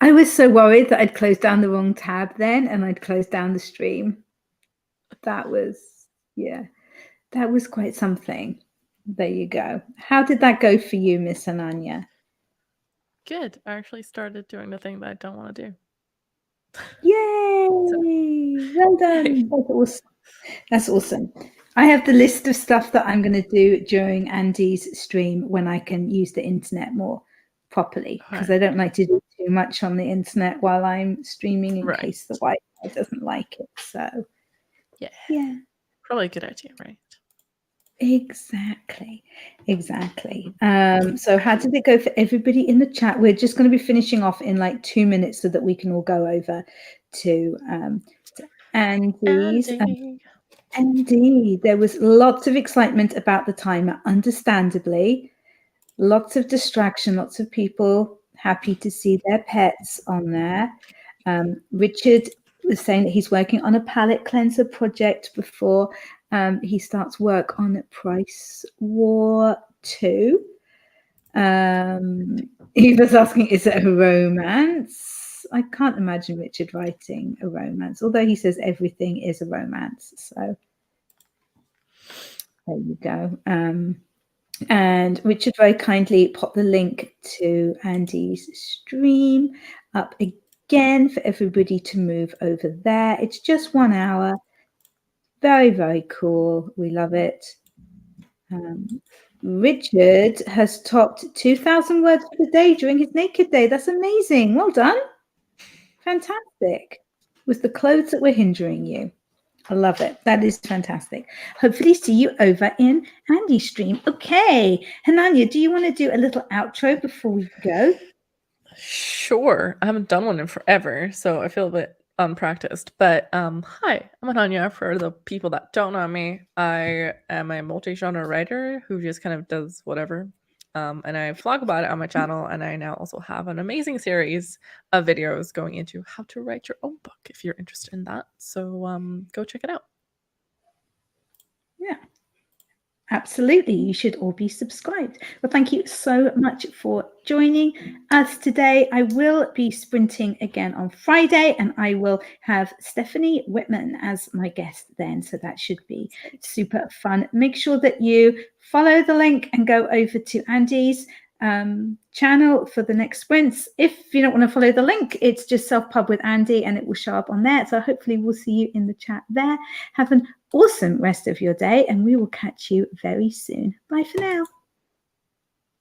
I was so worried that I'd closed down the wrong tab then and I'd closed down the stream. That was, yeah, that was quite something. There you go. How did that go for you, Miss Ananya? Good. I actually started doing the thing that I don't want to do. Yay! Well done. That's awesome. That's awesome. I have the list of stuff that I'm going to do during Andy's stream when I can use the internet more properly, because I don't like to do too much on the internet while I'm streaming in case the Wi-Fi doesn't like it. So yeah, probably a good idea, right? Exactly. So how did it go for everybody in the chat? We're just going to be finishing off in like 2 minutes so that we can all go over to Andy's. Andy, there was lots of excitement about the timer, understandably. Lots of distraction, lots of people happy to see their pets on there. Richard was saying that he's working on a palette cleanser project before he starts work on Price War 2. He was asking, is it a romance? I can't imagine Richard writing a romance, although he says everything is a romance. So there you go. And Richard very kindly popped the link to Andy's stream up again for everybody to move over there. It's just 1 hour. Very, very cool. We love it. Richard has topped 2,000 words per day during his naked day. That's amazing. Well done. Fantastic. Was the clothes that were hindering you? I love it. That is fantastic. Hopefully see you over in Andy's stream. Okay. Hananya, do you want to do a little outro before we go? Sure. I haven't done one in forever, so I feel a bit unpracticed. But hi, I'm Ananya. For the people that don't know me, I am a multi-genre writer who just kind of does whatever. And I vlog about it on my channel, and I now also have an amazing series of videos going into how to write your own book if you're interested in that. So go check it out. Yeah. Absolutely. You should all be subscribed. Well, thank you so much for joining us today. I will be sprinting again on Friday, and I will have Stephanie Whitman as my guest then. So that should be super fun. Make sure that you follow the link and go over to Andy's channel for the next sprints. If you don't want to follow the link, it's just self-pub with Andy and it will show up on there. So hopefully we'll see you in the chat there. Have an awesome rest of your day, and we will catch you very soon. Bye for now.